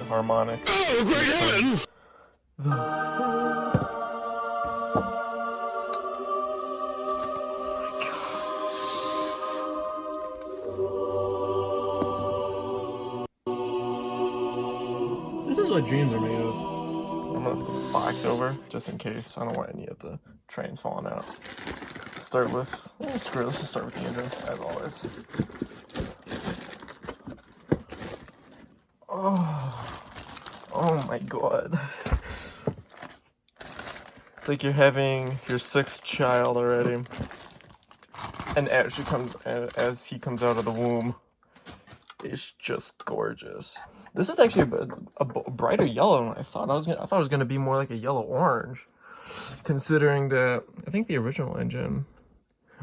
harmonic. Oh, great heavens! This is what dreams are made of. I'm gonna put the box over just in case. I don't want any of the trains falling out. Let's start with, screw it, let's just start with the engine, as always. Oh my god. It's like you're having your 6th child already. And as he comes out of the womb, it's just gorgeous. This is actually a brighter yellow than I thought. I thought it was gonna be more like a yellow orange, considering that I think the original engine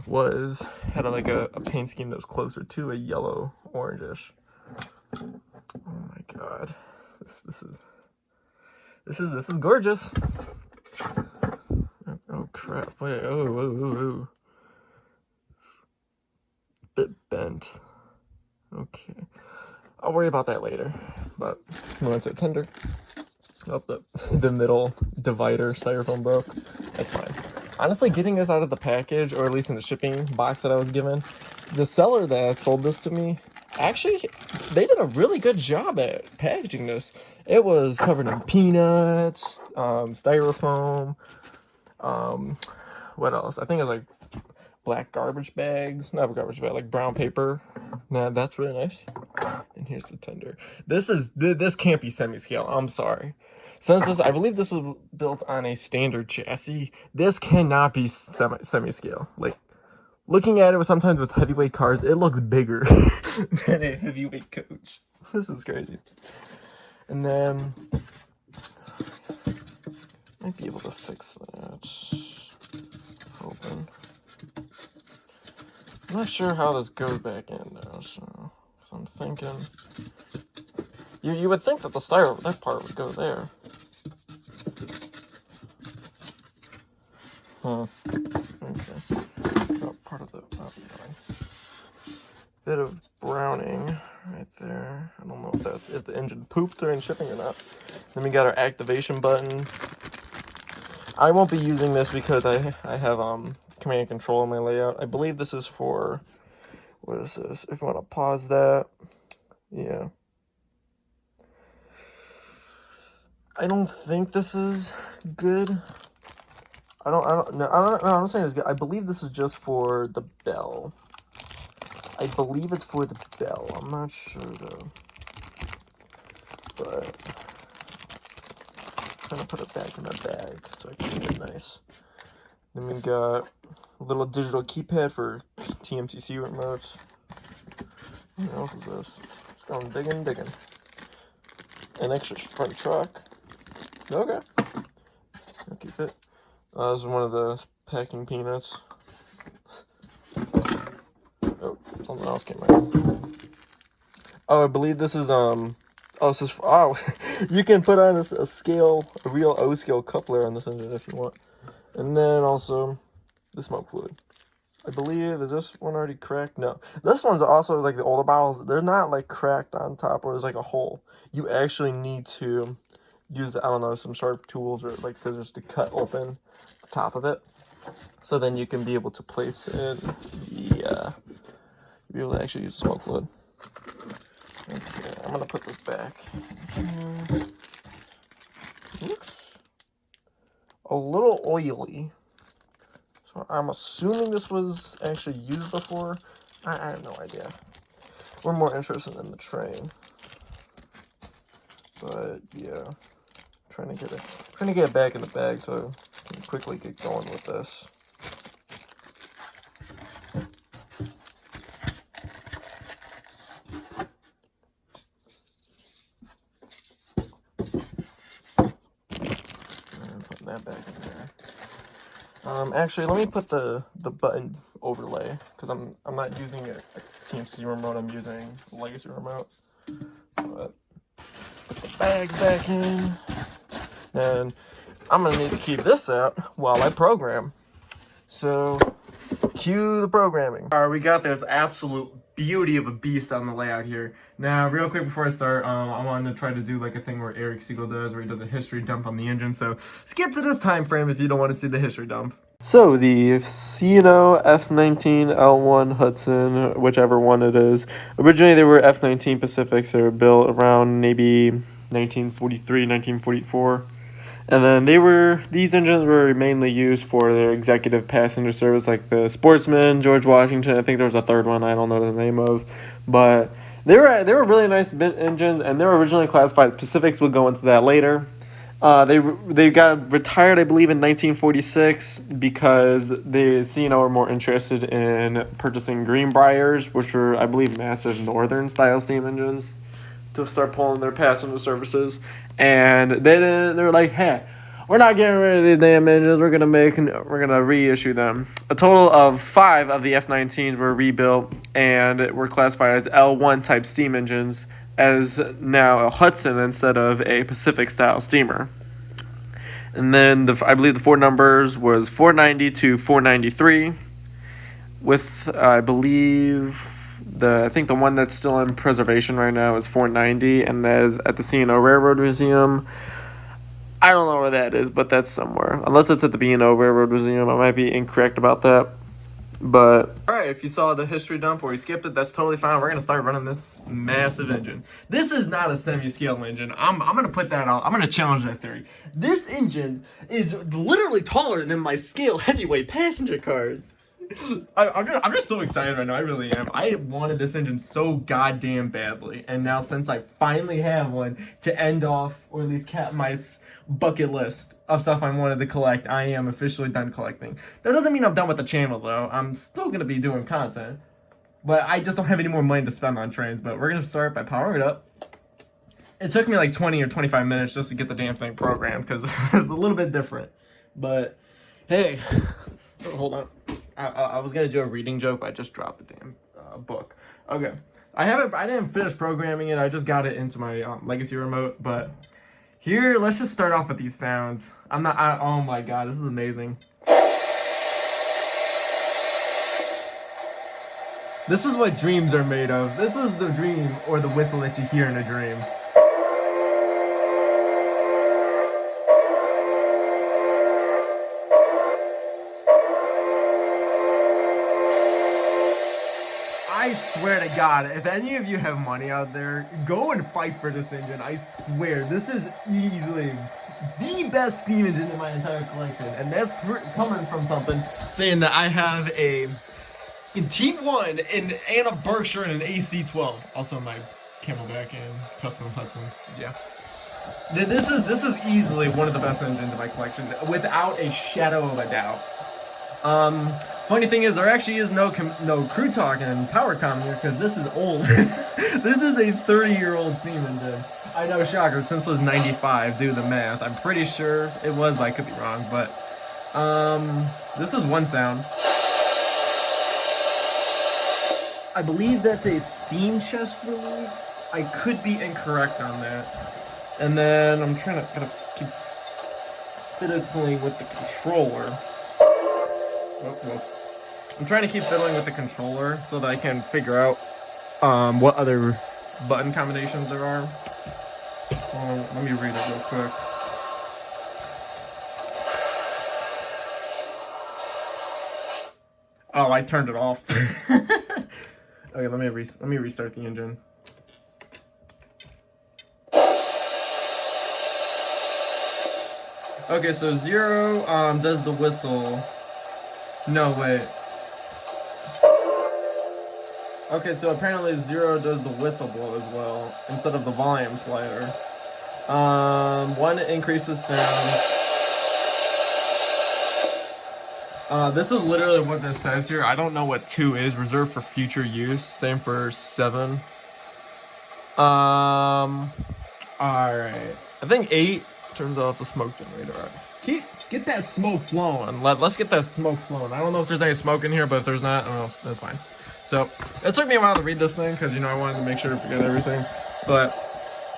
had a paint scheme that was closer to a yellow orangish. Oh my god, this is gorgeous. Oh crap! Wait, oh. Bit bent. Okay, I'll worry about that later. But when it's at tender, oh, the middle divider styrofoam broke. That's fine. Honestly, getting this out of the package, or at least in the shipping box that I was given, the seller that sold this to me, actually, they did a really good job at packaging this. It was covered in peanuts, styrofoam, what else? I think it was like black garbage bags, not garbage bag, like brown paper. Nah, that's really nice. And here's the tender. This can't be semi-scale. I'm sorry. Since I believe this was built on a standard chassis, this cannot be semi-scale. Like, looking at it sometimes with heavyweight cars, it looks bigger than a heavyweight coach. This is crazy. And then might be able to fix that. Open. I'm not sure how this goes back in though, so I'm thinking you would think that the styrofoam, that part would go there. Okay. Oh, part of the bit of browning right there. I don't know if the engine pooped during shipping or not. Then we got our activation button. I won't be using this because I have command and control in my layout. I believe this is for, what is this? If you want to pause that, yeah. I don't think this is good. I'm saying it's good. I believe this is just for the bell. I believe it's for the bell. I'm not sure though. But I'm trying to put it back in my bag so I can keep it nice. Then we got a little digital keypad for TMCC remotes. What else is this? Just going digging. An extra front truck. Okay. I'll keep it. This is one of the packing peanuts. Oh, something else came out. Oh, I believe this is this is you can put on a real O-scale coupler on this engine if you want. And then also the smoke fluid. I believe, is this one already cracked? No. This one's also like the older bottles. They're not like cracked on top where there's like a hole. You actually need to use, I don't know, some sharp tools or like scissors to cut open the top of it. So then you can be able to place in the, be able to actually use the smoke fluid. Okay, I'm gonna put this back. Oops. A little oily. So I'm assuming this was actually used before. I have no idea. We're more interested in the train. But yeah, trying to get it back in the bag so I can quickly get going with this. That back in there. Actually, let me put the button overlay because I'm not using a TMC remote. I'm using a legacy remote. But put the bag back in, and I'm gonna need to keep this out while I program. So, cue the programming. All right, we got this absolute beauty of a beast on the layout here. Now, real quick before I start, I wanted to try to do like a thing where Eric Siegel does, where he does a history dump on the engine. So skip to this time frame if you don't want to see the history dump. So the C&O F19 L1 Hudson, whichever one it is, originally they were F19 Pacifics. They were built around maybe 1943, 1944. And then these engines were mainly used for their executive passenger service, like the Sportsman, George Washington. I think there was a third one I don't know the name of, but they were really nice engines, and they were originally classified as Pacifics. We'll go into that later. They got retired, I believe, in 1946 because the C&O were more interested in purchasing Greenbriers, which were, I believe, massive northern style steam engines, to start pulling their passenger services. And they were like, hey, we're not getting rid of these damn engines. We're gonna reissue them. A total of 5 of the F-19s were rebuilt and were classified as L1 type steam engines, as now a Hudson instead of a Pacific style steamer. And then I believe the 4 numbers was 490 to 493, with I believe I think the one that's still in preservation right now is 490, and that is at the C&O Railroad Museum. I don't know where that is, but that's somewhere. Unless it's at the B&O Railroad Museum. I might be incorrect about that. But alright, if you saw the history dump or you skipped it, that's totally fine. We're going to start running this massive engine. This is not a semi-scale engine. I'm going to put that out. I'm going to challenge that theory. This engine is literally taller than my scale heavyweight passenger cars. I'm just so excited right now. I really am. I wanted this engine so goddamn badly, and now since I finally have one to end off, or at least cap my bucket list of stuff I wanted to collect, I am officially done collecting. That doesn't mean I'm done with the channel though. I'm still gonna be doing content, but I just don't have any more money to spend on trains. But we're gonna start by powering it up. It took me like 20 or 25 minutes just to get the damn thing programmed because it's a little bit different. But hey, hold on. I was gonna do a reading joke, but I just dropped the damn book. Okay, I didn't finish programming it. I just got it into my Legacy remote. But here, let's just start off with these sounds. Oh my god, this is amazing. This is what dreams are made of. This is the dream, or the whistle that you hear in a dream. I swear to God, if any of you have money out there, go and fight for this engine. I swear, this is easily the best steam engine in my entire collection. And that's coming from something saying that I have a T1 and a Berkshire and an AC-12. Also my Camelback and Custom Hudson. Yeah. This is easily one of the best engines in my collection, without a shadow of a doubt. Funny thing is, there actually is no crew talk and tower comm here, because this is old. This is a 30-year-old steam engine. I know, shocker, since it was 95, do the math. I'm pretty sure it was, but I could be wrong. But, this is one sound. I believe that's a steam chest release. I could be incorrect on that. And then I'm gotta keep fiddling with the controller. Oh, whoops. I'm trying to keep fiddling with the controller so that I can figure out what other button combinations there are. Let me read it real quick. Oh, I turned it off. Okay, let me restart the engine. Okay, so 0 does the whistle. No, wait. Okay, so apparently 0 does the whistle blow as well, instead of the volume slider. 1 increases sounds. This is literally what this says here. I don't know what 2 is. Reserved for future use. Same for 7. Alright. I think 8 turns off the smoke generator. Get that smoke flowing. Let's get that smoke flowing. I don't know if there's any smoke in here, but if there's not, I don't know. That's fine. So, it took me a while to read this thing, because, you know, I wanted to make sure to forget everything. But,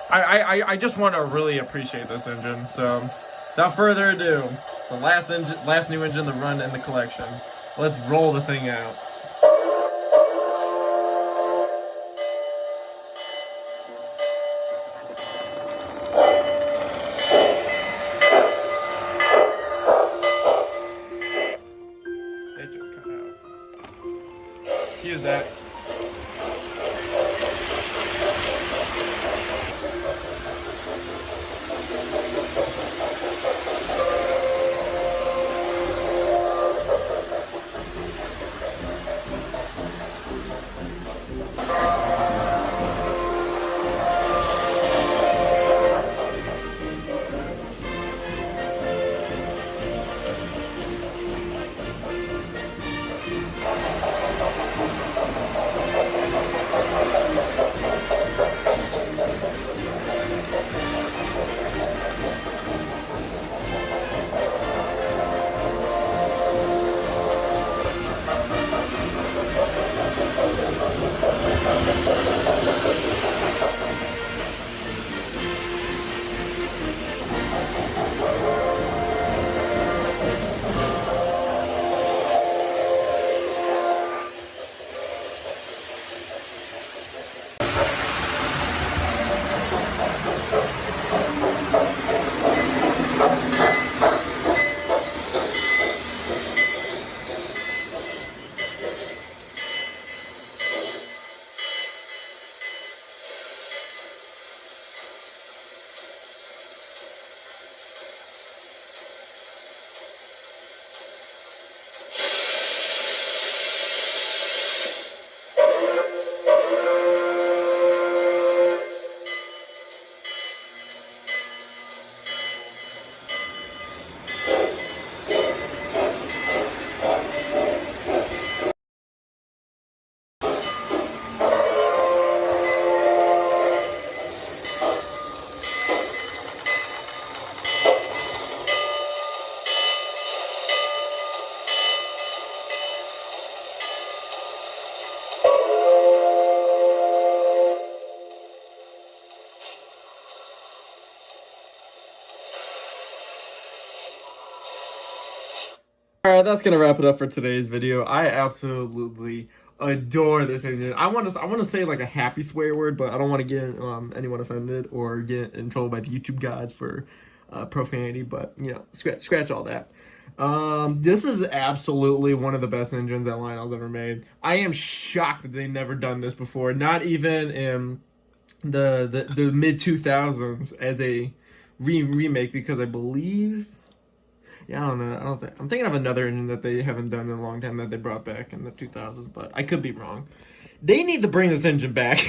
I just want to really appreciate this engine. So, without further ado, the last new engine to run in the collection. Let's roll the thing out. use that. Alright, that's gonna wrap it up for today's video. I absolutely adore this engine. I want to say like a happy swear word, but I don't want to get anyone offended or get in trouble by the YouTube gods for profanity. But you know, scratch all that. This is absolutely one of the best engines that Lionel's ever made. I am shocked that they've never done this before. Not even in the mid 2000s as a remake, because I believe. Yeah, I don't know. I'm thinking of another engine that they haven't done in a long time that they brought back in the 2000s, but I could be wrong. They need to bring this engine back,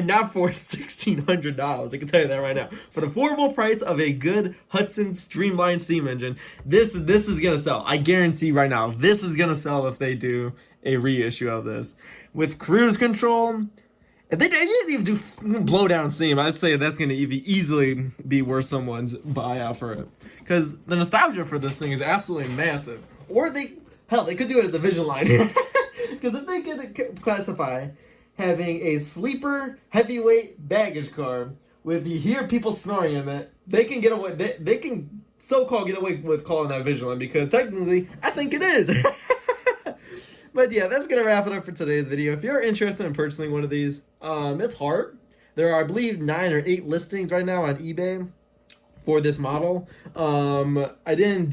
not for $1,600. I can tell you that right now. For the affordable price of a good Hudson streamlined steam engine, this is gonna sell. I guarantee right now, this is gonna sell if they do a reissue of this with cruise control. If they even do blow down steam, I'd say that's going to easily be worth someone's buyout for it. Because the nostalgia for this thing is absolutely massive. Or they could do it at the Vision line. Because if they could classify having a sleeper heavyweight baggage car with you hear people snoring in it, they can get away. They can so-called get away with calling that Vision line, because technically, I think it is. But yeah, that's going to wrap it up for today's video. If you're interested in purchasing one of these, it's hard. There are, I believe, 9 or 8 listings right now on eBay for this model. I didn't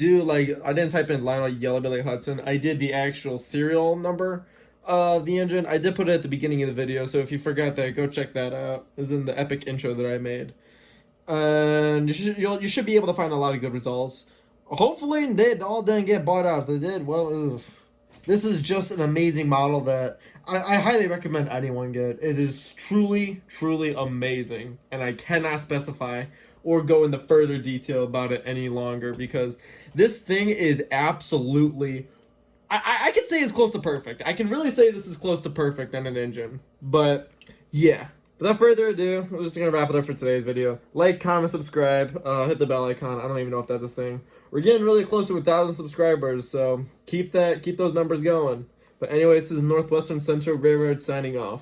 type in Lionel Yellow Belly Hudson. I did the actual serial number of the engine. I did put it at the beginning of the video, so if you forgot that, go check that out. It was in the epic intro that I made. And you should be able to find a lot of good results. Hopefully, they all didn't get bought out. If they did, well, oof. This is just an amazing model that I highly recommend anyone get. It is truly, truly amazing. And I cannot specify or go into further detail about it any longer, because this thing is absolutely... I could say it's close to perfect. I can really say this is close to perfect on an engine. But, yeah. Without further ado, we're just going to wrap it up for today's video. Like, comment, subscribe, hit the bell icon. I don't even know if that's a thing. We're getting really close to 1,000 subscribers, so keep those numbers going. But anyways, this is Northwestern Central Railroad signing off.